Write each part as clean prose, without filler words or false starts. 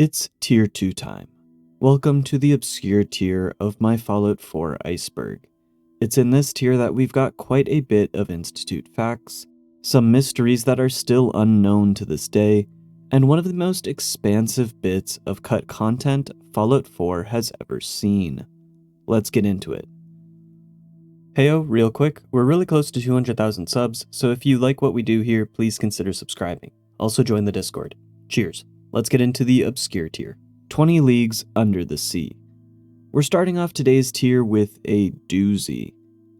It's Tier 2 time. Welcome to the obscure tier of my Fallout 4 Iceberg. It's in this tier that we've got quite a bit of Institute facts, some mysteries that are still unknown to this day, and one of the most expansive bits of cut content Fallout 4 has ever seen. Let's get into it. Heyo, real quick, we're really close to 200,000 subs, so if you like what we do here, please consider subscribing. Also join the Discord. Cheers. Let's get into the obscure tier. 20 Leagues Under the Sea. We're starting off today's tier with a doozy.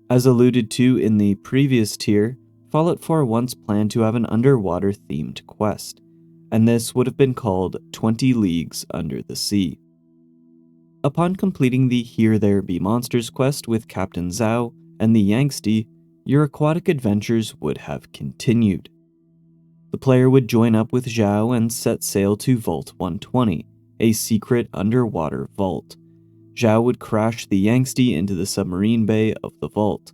As alluded to in the previous tier, Fallout 4 once planned to have an underwater themed quest, and this would have been called 20 Leagues Under the Sea. Upon completing the Here There Be Monsters quest with Captain Zhao and the Yangtze, your aquatic adventures would have continued. The player would join up with Zhao and set sail to Vault 120, a secret underwater vault. Zhao would crash the Yangtze into the submarine bay of the vault.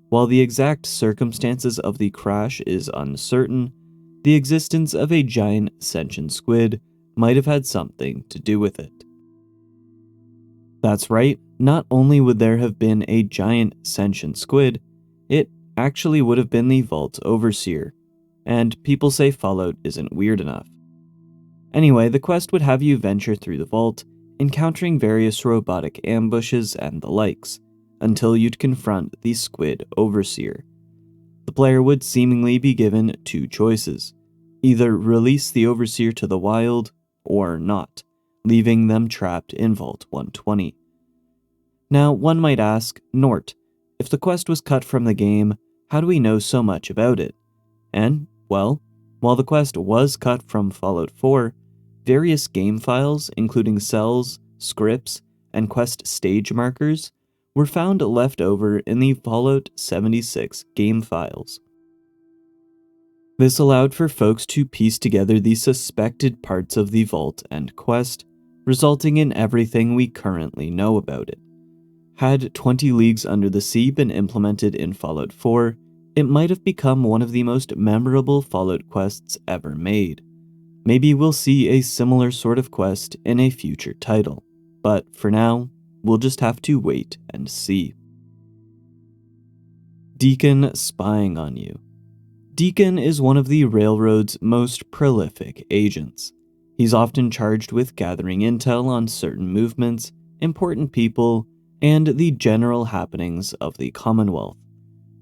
While the exact circumstances of the crash is uncertain, the existence of a giant sentient squid might have had something to do with it. That's right, not only would there have been a giant sentient squid, it actually would have been the Vault's overseer. And people say Fallout isn't weird enough. Anyway, the quest would have you venture through the vault, encountering various robotic ambushes and the likes, until you'd confront the Squid Overseer. The player would seemingly be given two choices: either release the Overseer to the wild, or not, leaving them trapped in Vault 120. Now, one might ask, Nort, if the quest was cut from the game, how do we know so much about it? And, well, while the quest was cut from Fallout 4, various game files, including cells, scripts, and quest stage markers, were found left over in the Fallout 76 game files. This allowed for folks to piece together the suspected parts of the vault and quest, resulting in everything we currently know about it. Had 20 Leagues Under the Sea been implemented in Fallout 4, it might have become one of the most memorable Fallout quests ever made. Maybe we'll see a similar sort of quest in a future title, but for now, we'll just have to wait and see. Deacon spying on you. Deacon is one of the Railroad's most prolific agents. He's often charged with gathering intel on certain movements, important people, and the general happenings of the Commonwealth.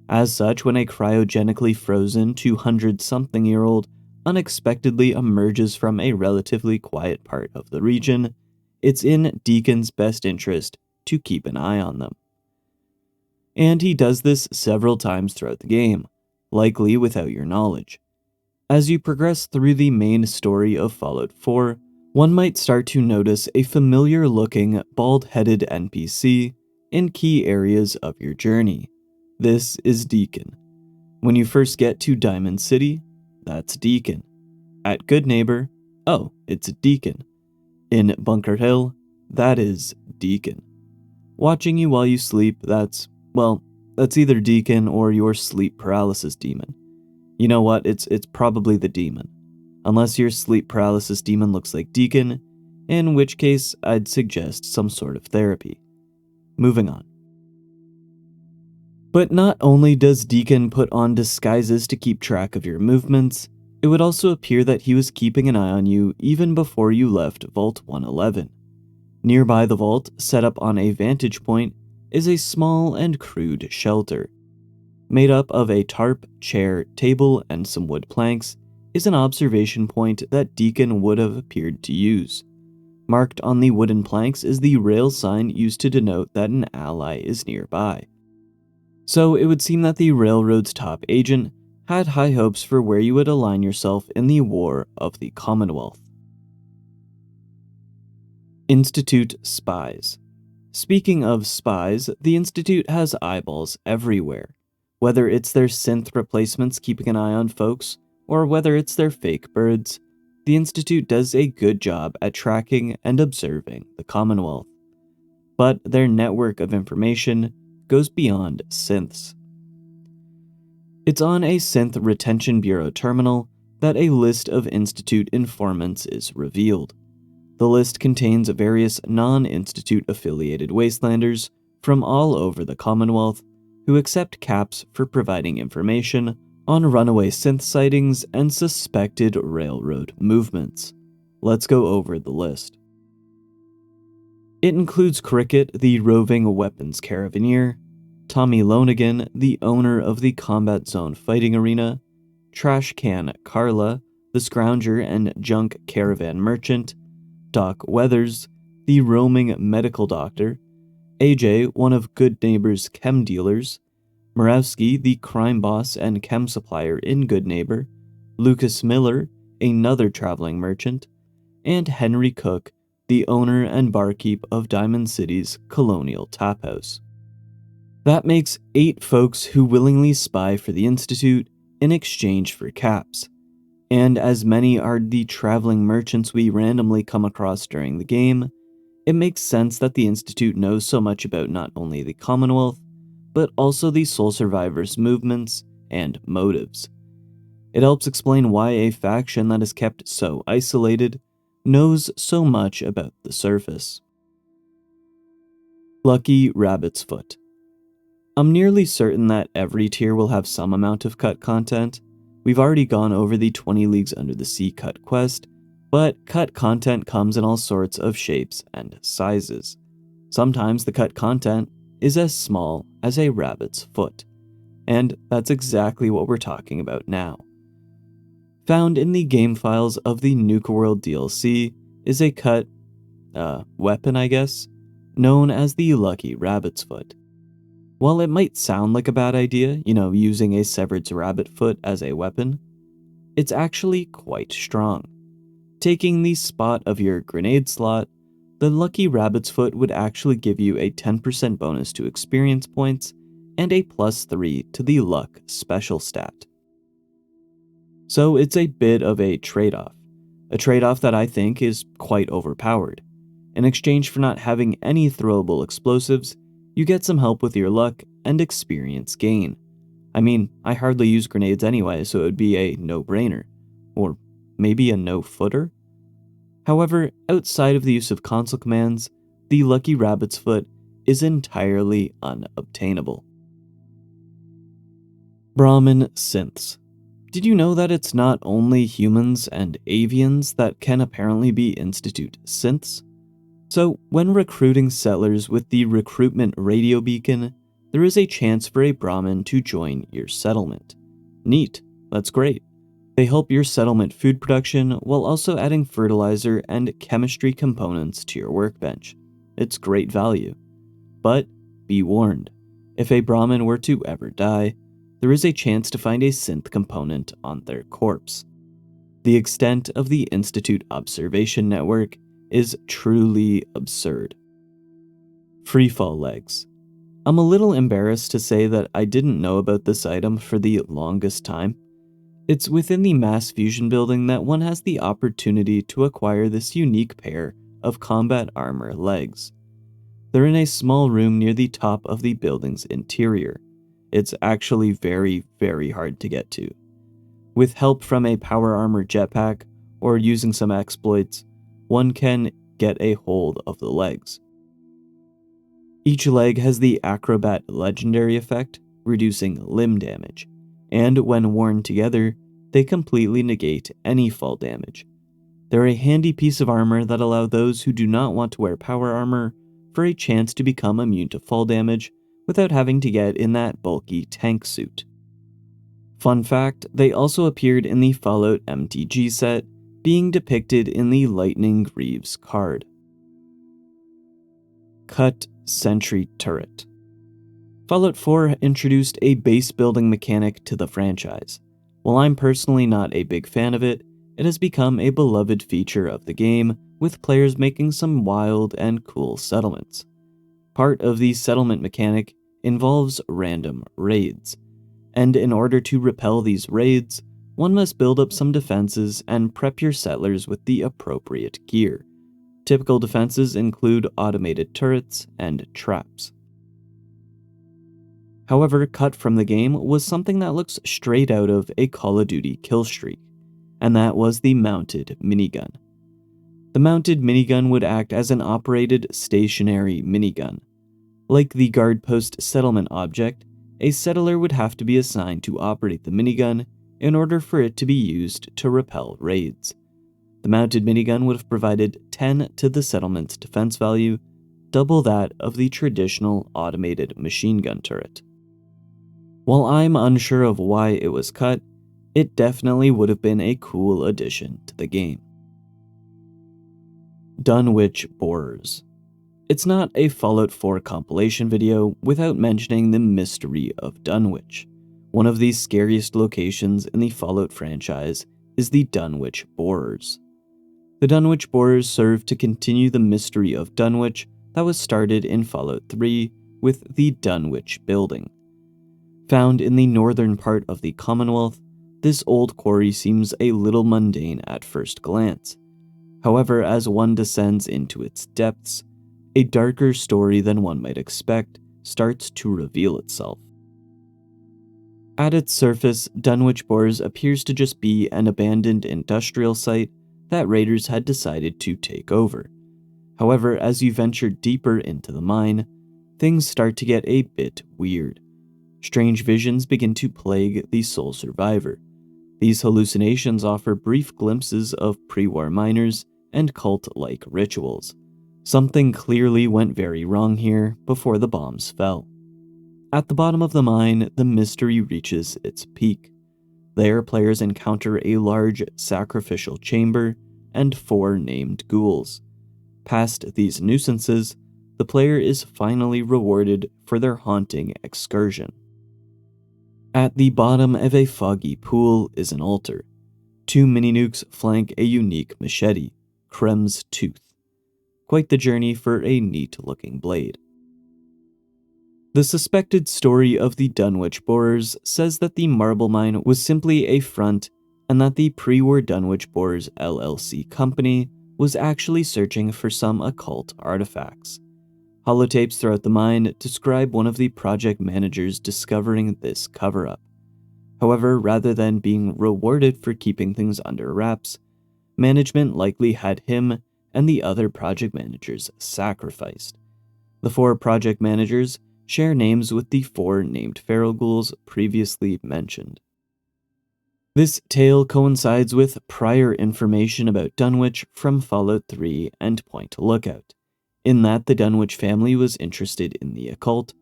As such, when a cryogenically frozen 200-something-year-old unexpectedly emerges from a relatively quiet part of the region, it's in Deacon's best interest to keep an eye on them. And he does this several times throughout the game, likely without your knowledge. As you progress through the main story of Fallout 4, one might start to notice a familiar-looking, bald-headed NPC in key areas of your journey. This is Deacon. When you first get to Diamond City, that's Deacon. At Good Neighbor, oh, it's Deacon. In Bunker Hill, that is Deacon. Watching you while you sleep, that's either Deacon or your sleep paralysis demon. You know what, it's probably the demon. Unless your sleep paralysis demon looks like Deacon, in which case I'd suggest some sort of therapy. Moving on. But not only does Deacon put on disguises to keep track of your movements, it would also appear that he was keeping an eye on you even before you left Vault 111. Nearby the vault, set up on a vantage point, is a small and crude shelter. Made up of a tarp, chair, table, and some wood planks, is an observation point that Deacon would have appeared to use. Marked on the wooden planks is the rail sign used to denote that an ally is nearby. So it would seem that the Railroad's top agent had high hopes for where you would align yourself in the War of the Commonwealth. Institute Spies. Speaking of spies, the Institute has eyeballs everywhere. Whether it's their synth replacements keeping an eye on folks, or whether it's their fake birds, the Institute does a good job at tracking and observing the Commonwealth. But their network of information goes beyond synths. It's on a Synth Retention Bureau terminal that a list of Institute informants is revealed. The list contains various non-Institute affiliated wastelanders from all over the Commonwealth who accept caps for providing information on runaway synth sightings and suspected railroad movements. Let's go over the list. It includes Cricket, the roving weapons caravaneer, Tommy Lonigan, the owner of the Combat Zone fighting arena, Trash Can Carla, the scrounger and junk caravan merchant, Doc Weathers, the roaming medical doctor, AJ, one of Good Neighbor's chem dealers, Murawski, the crime boss and chem supplier in Good Neighbor, Lucas Miller, another traveling merchant, and Henry Cook, the owner and barkeep of Diamond City's Colonial Tap House. That makes 8 folks who willingly spy for the Institute in exchange for caps, and as many are the traveling merchants we randomly come across during the game, it makes sense that the Institute knows so much about not only the Commonwealth, but also the Soul Survivors' movements and motives. It helps explain why a faction that is kept so isolated knows so much about the surface. Lucky Rabbit's Foot. I'm nearly certain that every tier will have some amount of cut content. We've already gone over the 20 Leagues Under the Sea cut quest, but cut content comes in all sorts of shapes and sizes. Sometimes the cut content is as small as a rabbit's foot, and that's exactly what we're talking about now. Found in the game files of the Nuka World DLC is a cut, weapon I guess, known as the Lucky Rabbit's Foot. While it might sound like a bad idea, using a severed rabbit foot as a weapon, it's actually quite strong. Taking the spot of your grenade slot, the Lucky Rabbit's Foot would actually give you a 10% bonus to experience points and a +3 to the luck special stat. So it's a bit of a trade-off that I think is quite overpowered. In exchange for not having any throwable explosives, you get some help with your luck and experience gain. I mean, I hardly use grenades anyway, so it would be a no-brainer. Or maybe a no-footer? However, outside of the use of console commands, the Lucky Rabbit's Foot is entirely unobtainable. Brahmin Synths. Did you know that it's not only humans and avians that can apparently be Institute Synths? So, when recruiting settlers with the recruitment radio beacon, there is a chance for a Brahmin to join your settlement. Neat, that's great. They help your settlement food production while also adding fertilizer and chemistry components to your workbench. It's great value. But be warned, if a Brahmin were to ever die, there is a chance to find a synth component on their corpse. The extent of the Institute observation network is truly absurd. Freefall legs. I'm a little embarrassed to say that I didn't know about this item for the longest time. It's within the mass fusion building that one has the opportunity to acquire this unique pair of combat armor legs. They're in a small room near the top of the building's interior. It's actually very, very hard to get to. With help from a power armor jetpack or using some exploits, one can get a hold of the legs. Each leg has the Acrobat legendary effect, reducing limb damage, and when worn together, they completely negate any fall damage. They're a handy piece of armor that allow those who do not want to wear power armor for a chance to become immune to fall damage without having to get in that bulky tank suit. Fun fact, they also appeared in the Fallout MTG set, being depicted in the Lightning Greaves card. Cut Sentry Turret. Fallout 4 introduced a base building mechanic to the franchise. While I'm personally not a big fan of it, it has become a beloved feature of the game, with players making some wild and cool settlements. Part of the settlement mechanic involves random raids, and in order to repel these raids, one must build up some defenses and prep your settlers with the appropriate gear. Typical defenses include automated turrets and traps. However, cut from the game was something that looks straight out of a Call of Duty kill streak, and that was the mounted minigun. The mounted minigun would act as an operated stationary minigun. Like the guard post settlement object, a settler would have to be assigned to operate the minigun in order for it to be used to repel raids. The mounted minigun would have provided 10 to the settlement's defense value, double that of the traditional automated machine gun turret. While I'm unsure of why it was cut, it definitely would have been a cool addition to the game. Dunwich Borers. It's not a Fallout 4 compilation video without mentioning the mystery of Dunwich. One of the scariest locations in the Fallout franchise is the Dunwich Borers. The Dunwich Borers serve to continue the mystery of Dunwich that was started in Fallout 3 with the Dunwich Building. Found in the northern part of the Commonwealth, this old quarry seems a little mundane at first glance. However, as one descends into its depths, a darker story than one might expect starts to reveal itself. At its surface, Dunwich Borers appears to just be an abandoned industrial site that raiders had decided to take over. However, as you venture deeper into the mine, things start to get a bit weird. Strange visions begin to plague the sole survivor. These hallucinations offer brief glimpses of pre-war miners and cult-like rituals. Something clearly went very wrong here before the bombs fell. At the bottom of the mine, the mystery reaches its peak. There, players encounter a large sacrificial chamber and 4 named ghouls. Past these nuisances, the player is finally rewarded for their haunting excursion. At the bottom of a foggy pool is an altar. 2 mini-nukes flank a unique machete, Krem's Tooth. Quite the journey for a neat-looking blade. The suspected story of the Dunwich Borers says that the marble mine was simply a front and that the pre-war Dunwich Borers LLC company was actually searching for some occult artifacts. Holotapes throughout the mine describe one of the project managers discovering this cover-up. However, rather than being rewarded for keeping things under wraps, management likely had him and the other project managers sacrificed. The 4 project managers share names with the 4 named feral ghouls previously mentioned. This tale coincides with prior information about Dunwich from Fallout 3 and Point Lookout, in that the Dunwich family was interested in the occult,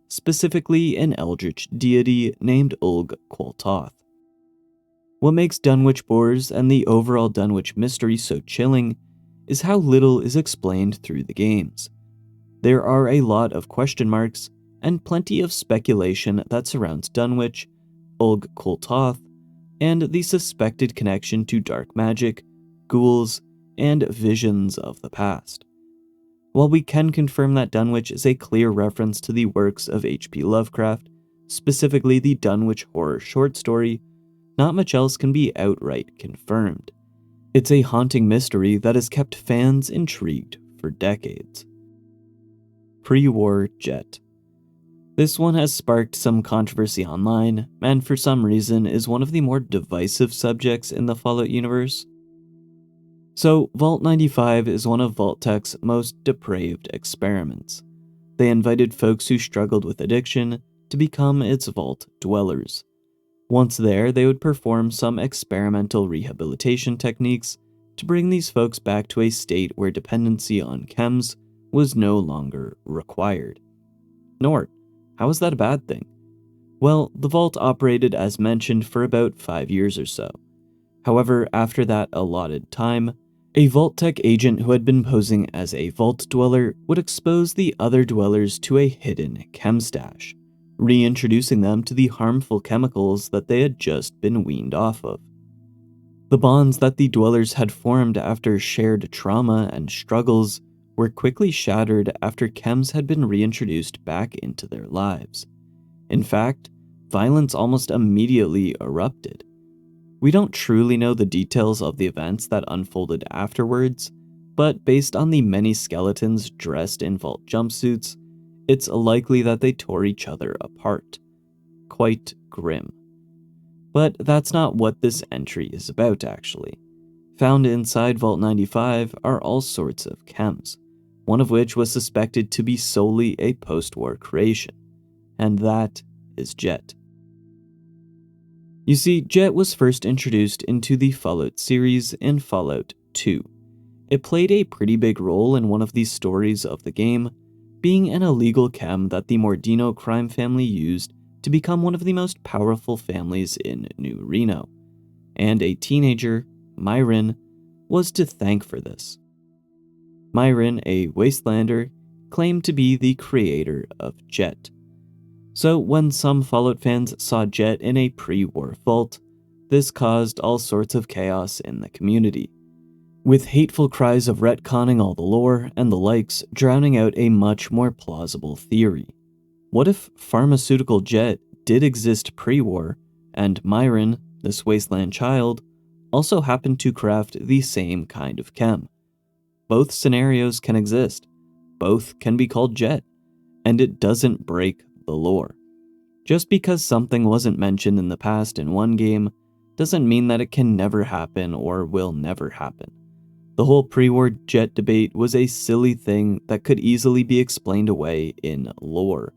specifically an eldritch deity named Ulg Quoltoth. What makes Dunwich Borers and the overall Dunwich mystery so chilling is how little is explained through the games. There are a lot of question marks and plenty of speculation that surrounds Dunwich, Ulg Quoltoth, and the suspected connection to dark magic, ghouls, and visions of the past. While we can confirm that Dunwich is a clear reference to the works of H.P. Lovecraft, specifically the Dunwich horror short story, not much else can be outright confirmed. It's a haunting mystery that has kept fans intrigued for decades. Pre-war jet. This one has sparked some controversy online, and for some reason is one of the more divisive subjects in the Fallout universe. So, Vault 95 is one of Vault-Tech's most depraved experiments. They invited folks who struggled with addiction to become its vault dwellers. Once there, they would perform some experimental rehabilitation techniques to bring these folks back to a state where dependency on chems was no longer required. Nort, how is that a bad thing? Well, the vault operated as mentioned for about 5 years or so. However, after that allotted time, a Vault-Tech agent who had been posing as a vault dweller would expose the other dwellers to a hidden chem stash, reintroducing them to the harmful chemicals that they had just been weaned off of. The bonds that the dwellers had formed after shared trauma and struggles were quickly shattered after chems had been reintroduced back into their lives. In fact, violence almost immediately erupted. We don't truly know the details of the events that unfolded afterwards, but based on the many skeletons dressed in vault jumpsuits, it's likely that they tore each other apart. Quite grim. But that's not what this entry is about, actually. Found inside Vault 95 are all sorts of chems, one of which was suspected to be solely a post-war creation, and that is Jet. You see, Jet was first introduced into the Fallout series in Fallout 2. It played a pretty big role in one of the stories of the game, being an illegal chem that the Mordino crime family used to become one of the most powerful families in New Reno, and a teenager, Myron, was to thank for this. Myron, a wastelander, claimed to be the creator of Jet. So when some Fallout fans saw Jet in a pre-war vault, this caused all sorts of chaos in the community, with hateful cries of retconning all the lore and the likes drowning out a much more plausible theory. What if pharmaceutical Jet did exist pre-war, and Myron, this wasteland child, also happened to craft the same kind of chem? Both scenarios can exist, both can be called Jet, and it doesn't break the lore. Just because something wasn't mentioned in the past in one game doesn't mean that it can never happen or will never happen. The whole pre-war Jet debate was a silly thing that could easily be explained away in lore.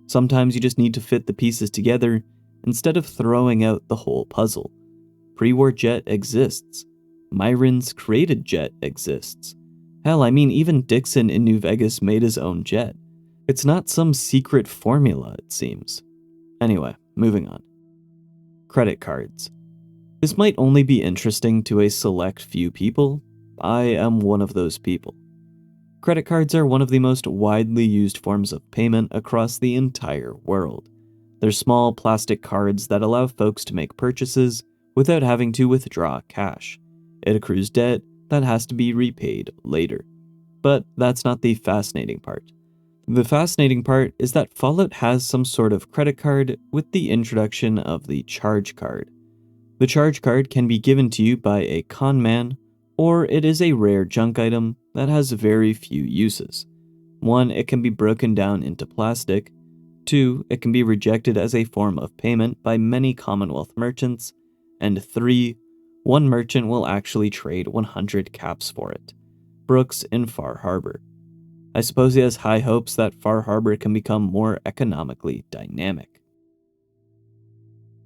Sometimes you just need to fit the pieces together instead of throwing out the whole puzzle. Pre-war Jet exists. Myron's created Jet exists. Hell, I mean, even Dixon in New Vegas made his own Jet. It's not some secret formula, it seems. Anyway, moving on. Credit cards. This might only be interesting to a select few people. I am one of those people. Credit cards are one of the most widely used forms of payment across the entire world. They're small plastic cards that allow folks to make purchases without having to withdraw cash. It accrues debt that has to be repaid later. But that's not the fascinating part. The fascinating part is that Fallout has some sort of credit card with the introduction of the charge card. The charge card can be given to you by a con man, or it is a rare junk item that has very few uses. 1, it can be broken down into plastic. 2, it can be rejected as a form of payment by many Commonwealth merchants. And 3, one merchant will actually trade 100 caps for it. Brooks in Far Harbor. I suppose he has high hopes that Far Harbor can become more economically dynamic.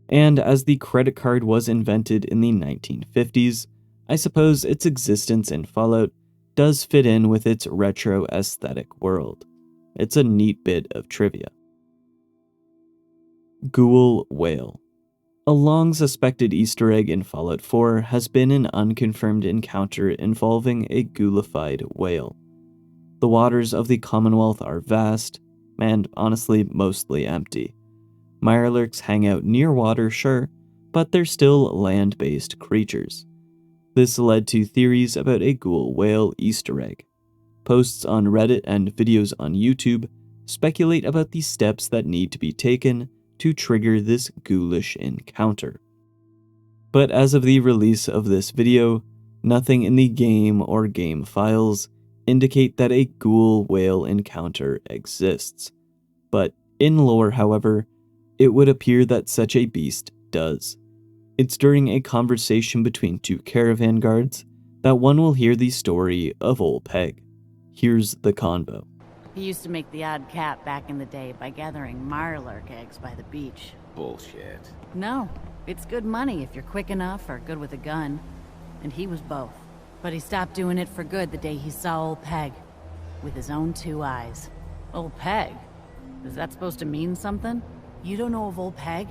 And as the credit card was invented in the 1950s, I suppose its existence in Fallout does fit in with its retro aesthetic world. It's a neat bit of trivia. Ghoul Whale. A long-suspected Easter egg in Fallout 4 has been an unconfirmed encounter involving a ghoulified whale. The waters of the Commonwealth are vast, and honestly mostly empty. Mirelurks hang out near water, sure, but they're still land-based creatures. This led to theories about a ghoul whale Easter egg. Posts on Reddit and videos on YouTube speculate about the steps that need to be taken to trigger this ghoulish encounter. But as of the release of this video, nothing in the game or game files indicate that a ghoul whale encounter exists. But in lore, however, it would appear that such a beast does. It's during a conversation between two caravan guards that one will hear the story of Old Peg. Here's the convo. He used to make the odd cap back in the day by gathering mirelurk eggs by the beach. Bullshit. No, it's good money if you're quick enough or good with a gun. And he was both. But he stopped doing it for good the day he saw Old Peg. With his own 2 eyes. Old Peg? Is that supposed to mean something? You don't know of Old Peg?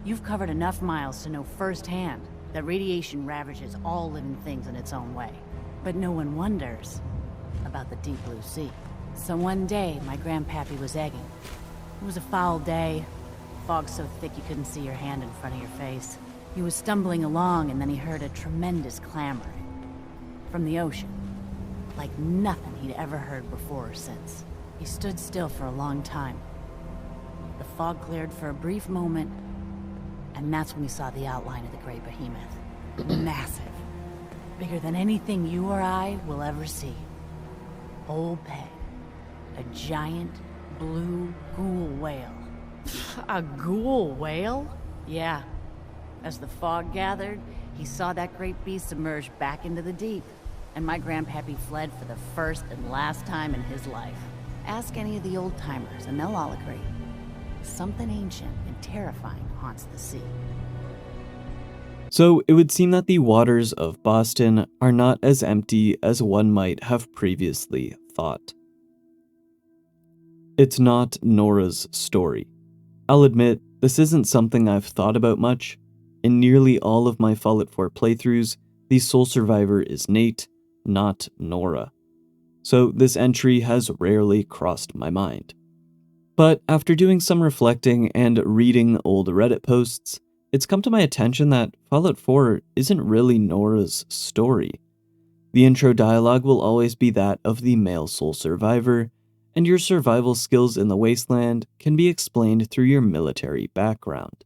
You've covered enough miles to know firsthand that radiation ravages all living things in its own way. But no one wonders about the deep blue sea. So one day, my grandpappy was egging. It was a foul day. Fog so thick you couldn't see your hand in front of your face. He was stumbling along and then he heard a tremendous clamoring. From the ocean. Like nothing he'd ever heard before or since. He stood still for a long time. The fog cleared for a brief moment, and that's when he saw the outline of the great behemoth. Massive. Bigger than anything you or I will ever see. Old Peg. A giant, blue ghoul whale. A ghoul whale? Yeah. As the fog gathered, He saw that great beast submerge back into the deep, and my grandpappy fled for the first and last time in his life. Ask any of the old-timers, and they'll all agree. Something ancient and terrifying haunts the sea. So it would seem that the waters of Boston are not as empty as one might have previously thought. It's not Nora's story. I'll admit, this isn't something I've thought about much. In nearly all of my Fallout 4 playthroughs, the sole survivor is Nate, not Nora. So this entry has rarely crossed my mind. But after doing some reflecting and reading old Reddit posts, it's come to my attention that Fallout 4 isn't really Nora's story. The intro dialogue will always be that of the male sole survivor, and your survival skills in the wasteland can be explained through your military background.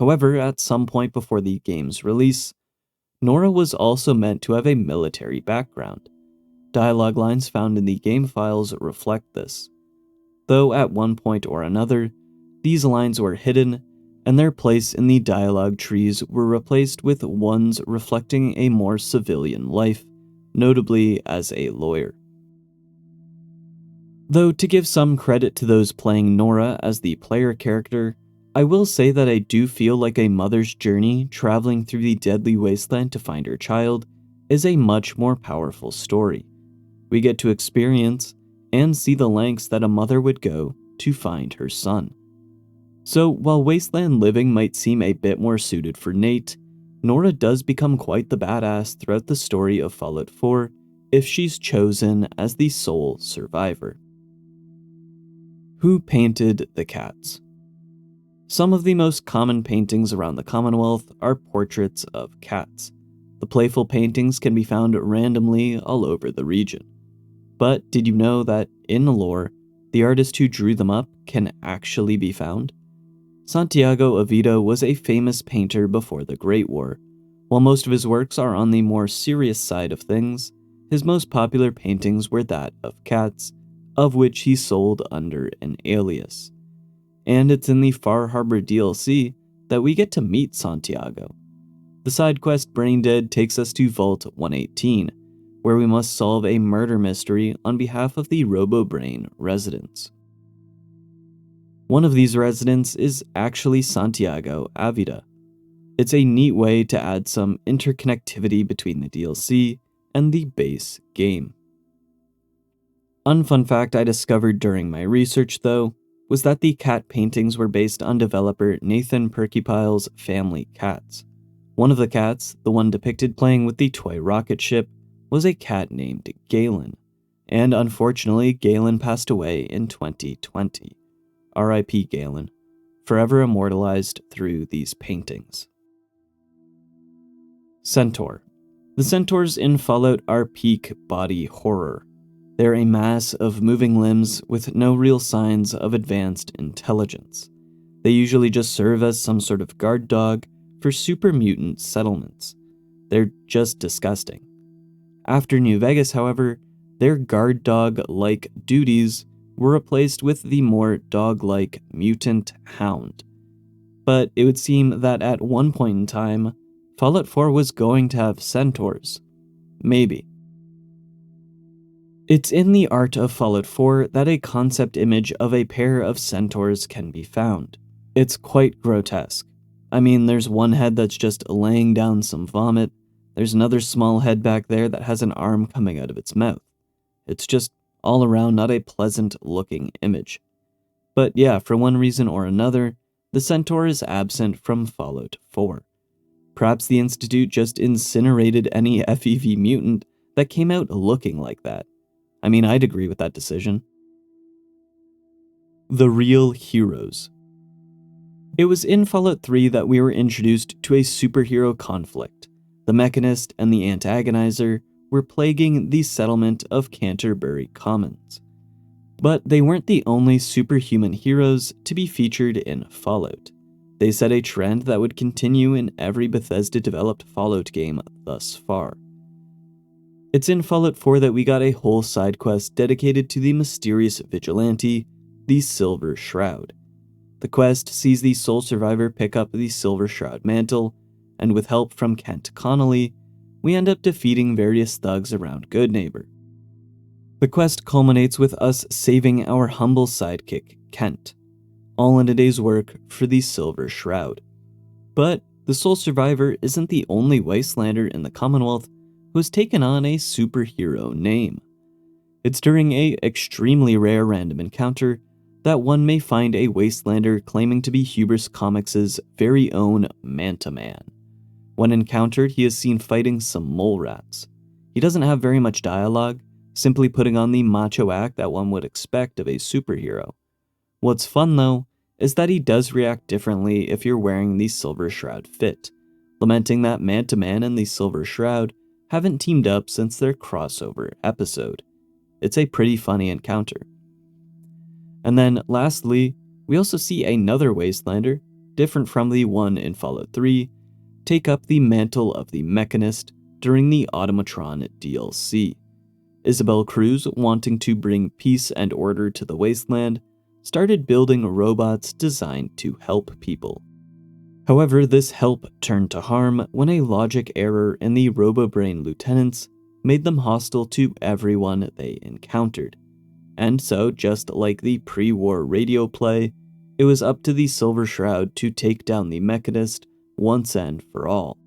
However, at some point before the game's release, Nora was also meant to have a military background. Dialogue lines found in the game files reflect this, though at one point or another, these lines were hidden, and their place in the dialogue trees were replaced with ones reflecting a more civilian life, notably as a lawyer. Though to give some credit to those playing Nora as the player character, I will say that I do feel like a mother's journey traveling through the deadly wasteland to find her child is a much more powerful story. We get to experience and see the lengths that a mother would go to find her son. So while wasteland living might seem a bit more suited for Nate, Nora does become quite the badass throughout the story of Fallout 4 if she's chosen as the sole survivor. Who painted the cats? Some of the most common paintings around the Commonwealth are portraits of cats. The playful paintings can be found randomly all over the region. But did you know that, in the lore, the artist who drew them up can actually be found? Santiago Oviedo was a famous painter before the Great War. While most of his works are on the more serious side of things, his most popular paintings were that of cats, of which he sold under an alias. And it's in the Far Harbor DLC that we get to meet Santiago. The side quest Braindead takes us to Vault 118, where we must solve a murder mystery on behalf of the RoboBrain residents. One of these residents is actually Santiago Avida. It's a neat way to add some interconnectivity between the DLC and the base game. Unfun fact I discovered during my research, though, was that the cat paintings were based on developer Nathan Perkypile's family cats. One of the cats, the one depicted playing with the toy rocket ship, was a cat named Galen, and unfortunately Galen passed away in 2020. R.I.P. Galen, forever immortalized through these paintings. Centaur. The centaurs in Fallout are peak body horror. They're a mass of moving limbs with no real signs of advanced intelligence. They usually just serve as some sort of guard dog for super mutant settlements. They're just disgusting. After New Vegas, however, their guard dog-like duties were replaced with the more dog-like mutant hound. But it would seem that at one point in time, Fallout 4 was going to have centaurs. Maybe. It's in the art of Fallout 4 that a concept image of a pair of centaurs can be found. It's quite grotesque. I mean, there's one head that's just laying down some vomit. There's another small head back there that has an arm coming out of its mouth. It's just all around not a pleasant looking image. But yeah, for one reason or another, the centaur is absent from Fallout 4. Perhaps the Institute just incinerated any FEV mutant that came out looking like that. I mean, I'd agree with that decision. The real heroes. It was in Fallout 3 that we were introduced to a superhero conflict. The Mechanist and the Antagonizer were plaguing the settlement of Canterbury Commons. But they weren't the only superhuman heroes to be featured in Fallout. They set a trend that would continue in every Bethesda-developed Fallout game thus far. It's in Fallout 4 that we got a whole side quest dedicated to the mysterious vigilante, the Silver Shroud. The quest sees the sole survivor pick up the Silver Shroud mantle and with help from Kent Connolly, we end up defeating various thugs around Goodneighbor. The quest culminates with us saving our humble sidekick, Kent, all in a day's work for the Silver Shroud. But the sole survivor isn't the only Wastelander in the Commonwealth who has taken on a superhero name. It's during a extremely rare random encounter that one may find a Wastelander claiming to be Hubris Comics' very own Manta Man. When encountered, he is seen fighting some mole rats. He doesn't have very much dialogue, simply putting on the macho act that one would expect of a superhero. What's fun though, is that he does react differently if you're wearing the Silver Shroud fit, lamenting that Manta Man and the Silver Shroud haven't teamed up since their crossover episode. It's a pretty funny encounter. And then lastly, we also see another Wastelander, different from the one in Fallout 3, take up the mantle of the Mechanist during the Automatron DLC. Isabel Cruz, wanting to bring peace and order to the wasteland, started building robots designed to help people. However, this help turned to harm when a logic error in the RoboBrain lieutenants made them hostile to everyone they encountered. And so, just like the pre-war radio play, it was up to the Silver Shroud to take down the Mechanist once and for all.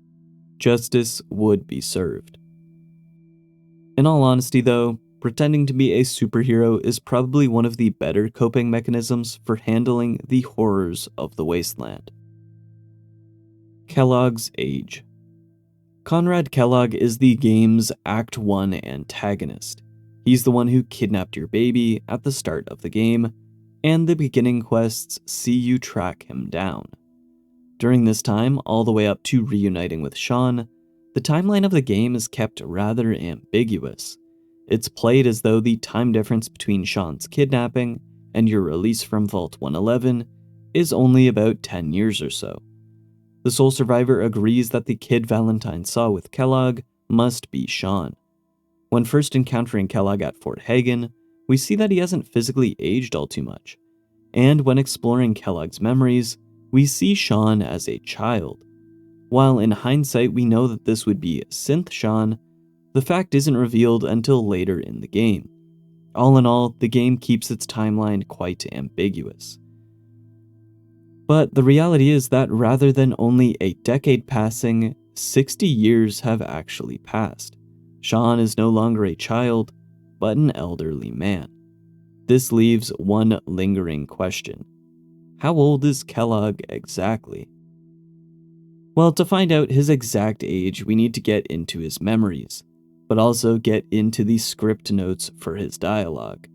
Justice would be served. In all honesty though, pretending to be a superhero is probably one of the better coping mechanisms for handling the horrors of the wasteland. Kellogg's Age. Conrad Kellogg is the game's Act 1 antagonist. He's the one who kidnapped your baby at the start of the game, and the beginning quests see you track him down. During this time, all the way up to reuniting with Sean, the timeline of the game is kept rather ambiguous. It's played as though the time difference between Sean's kidnapping and your release from Vault 111 is only about 10 years or so. The sole survivor agrees that the kid Valentine saw with Kellogg must be Sean. When first encountering Kellogg at Fort Hagen, we see that he hasn't physically aged all too much. And when exploring Kellogg's memories, we see Sean as a child. While in hindsight we know that this would be Synth Sean, the fact isn't revealed until later in the game. All in all, the game keeps its timeline quite ambiguous. But the reality is that rather than only a decade passing, 60 years have actually passed. Sean is no longer a child, but an elderly man. This leaves one lingering question. How old is Kellogg exactly? Well, to find out his exact age, we need to get into his memories, but also get into the script notes for his dialogue.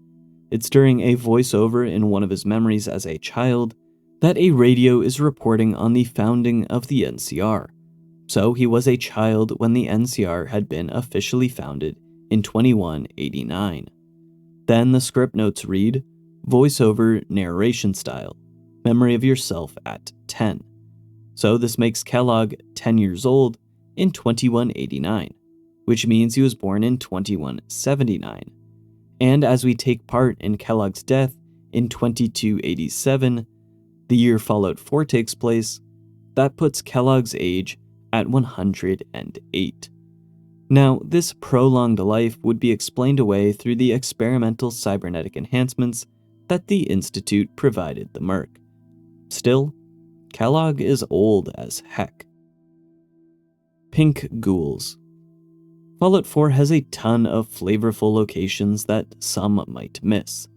It's during a voiceover in one of his memories as a child that a radio is reporting on the founding of the NCR. So he was a child when the NCR had been officially founded in 2189. Then the script notes read, voiceover narration style, memory of yourself at 10. So this makes Kellogg 10 years old in 2189, which means he was born in 2179. And as we take part in Kellogg's death in 2287, the year Fallout 4 takes place, that puts Kellogg's age at 108. Now, this prolonged life would be explained away through the experimental cybernetic enhancements that the Institute provided the Merc. Still, Kellogg is old as heck. Pink Ghouls. Fallout 4 has a ton of flavorful locations that some might miss.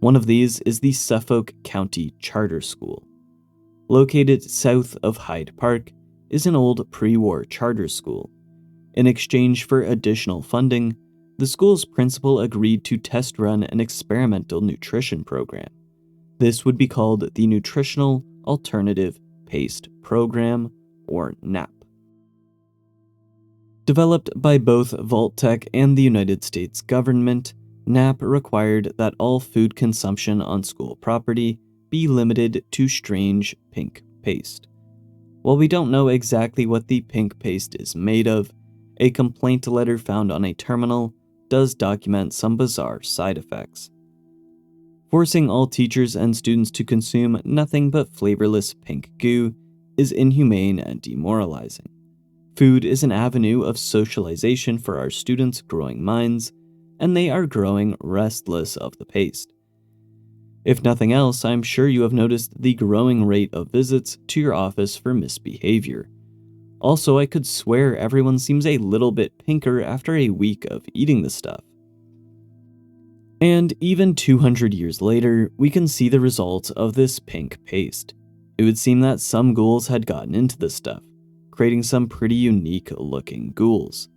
One of these is the Suffolk County Charter School. Located south of Hyde Park is an old pre-war charter school. In exchange for additional funding, the school's principal agreed to test run an experimental nutrition program. This would be called the Nutritional Alternative Paste Program, or NAP. Developed by both Vault-Tec and the United States government, NAP required that all food consumption on school property be limited to strange pink paste. While we don't know exactly what the pink paste is made of, a complaint letter found on a terminal does document some bizarre side effects. Forcing all teachers and students to consume nothing but flavorless pink goo is inhumane and demoralizing. Food is an avenue of socialization for our students' growing minds, and they are growing restless of the pace. If nothing else, I'm sure you have noticed the growing rate of visits to your office for misbehavior. Also, I could swear everyone seems a little bit pinker after a week of eating the stuff. And even 200 years later, we can see the results of this pink paste. It would seem that some ghouls had gotten into this stuff, creating some pretty unique looking ghouls.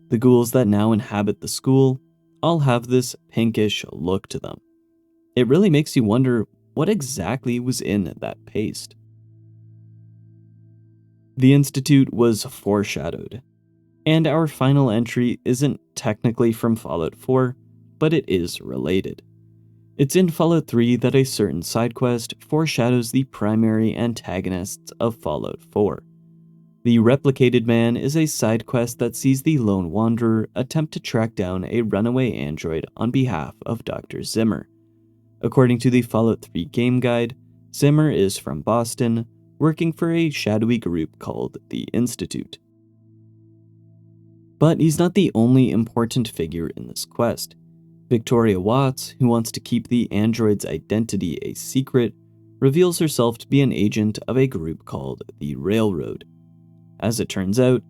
The ghouls that now inhabit the school all have this pinkish look to them. It really makes you wonder what exactly was in that paste. The Institute was foreshadowed, and our final entry isn't technically from Fallout 4, but it is related. It's in Fallout 3 that a certain side quest foreshadows the primary antagonists of Fallout 4. The Replicated Man is a side quest that sees the Lone Wanderer attempt to track down a runaway android on behalf of Dr. Zimmer. According to the Fallout 3 game guide, Zimmer is from Boston, working for a shadowy group called the Institute. But he's not the only important figure in this quest. Victoria Watts, who wants to keep the android's identity a secret, reveals herself to be an agent of a group called the Railroad. As it turns out,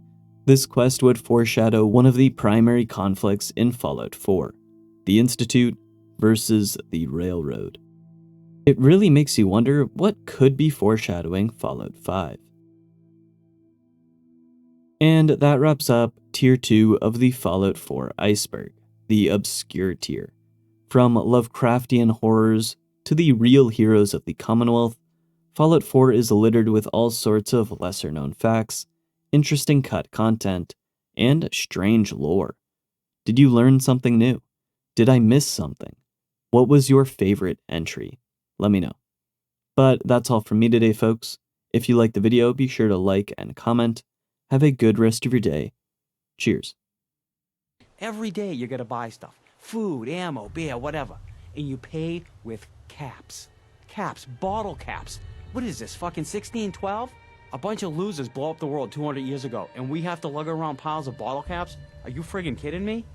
this quest would foreshadow one of the primary conflicts in Fallout 4, the Institute versus the Railroad. It really makes you wonder what could be foreshadowing Fallout 5. And that wraps up Tier 2 of the Fallout 4 Iceberg, the obscure tier. From Lovecraftian horrors to the real heroes of the Commonwealth, Fallout 4 is littered with all sorts of lesser-known facts, interesting cut content, and strange lore. Did you learn something new? Did I miss something? What was your favorite entry? Let me know. But that's all from me today, folks. If you liked the video, be sure to like and comment. Have a good rest of your day. Cheers. Every day you gotta buy stuff. Food, ammo, beer, whatever. And you pay with caps. Caps, bottle caps. What is this, fucking 1612? A bunch of losers blow up the world 200 years ago, and we have to lug around piles of bottle caps? Are you friggin' kidding me?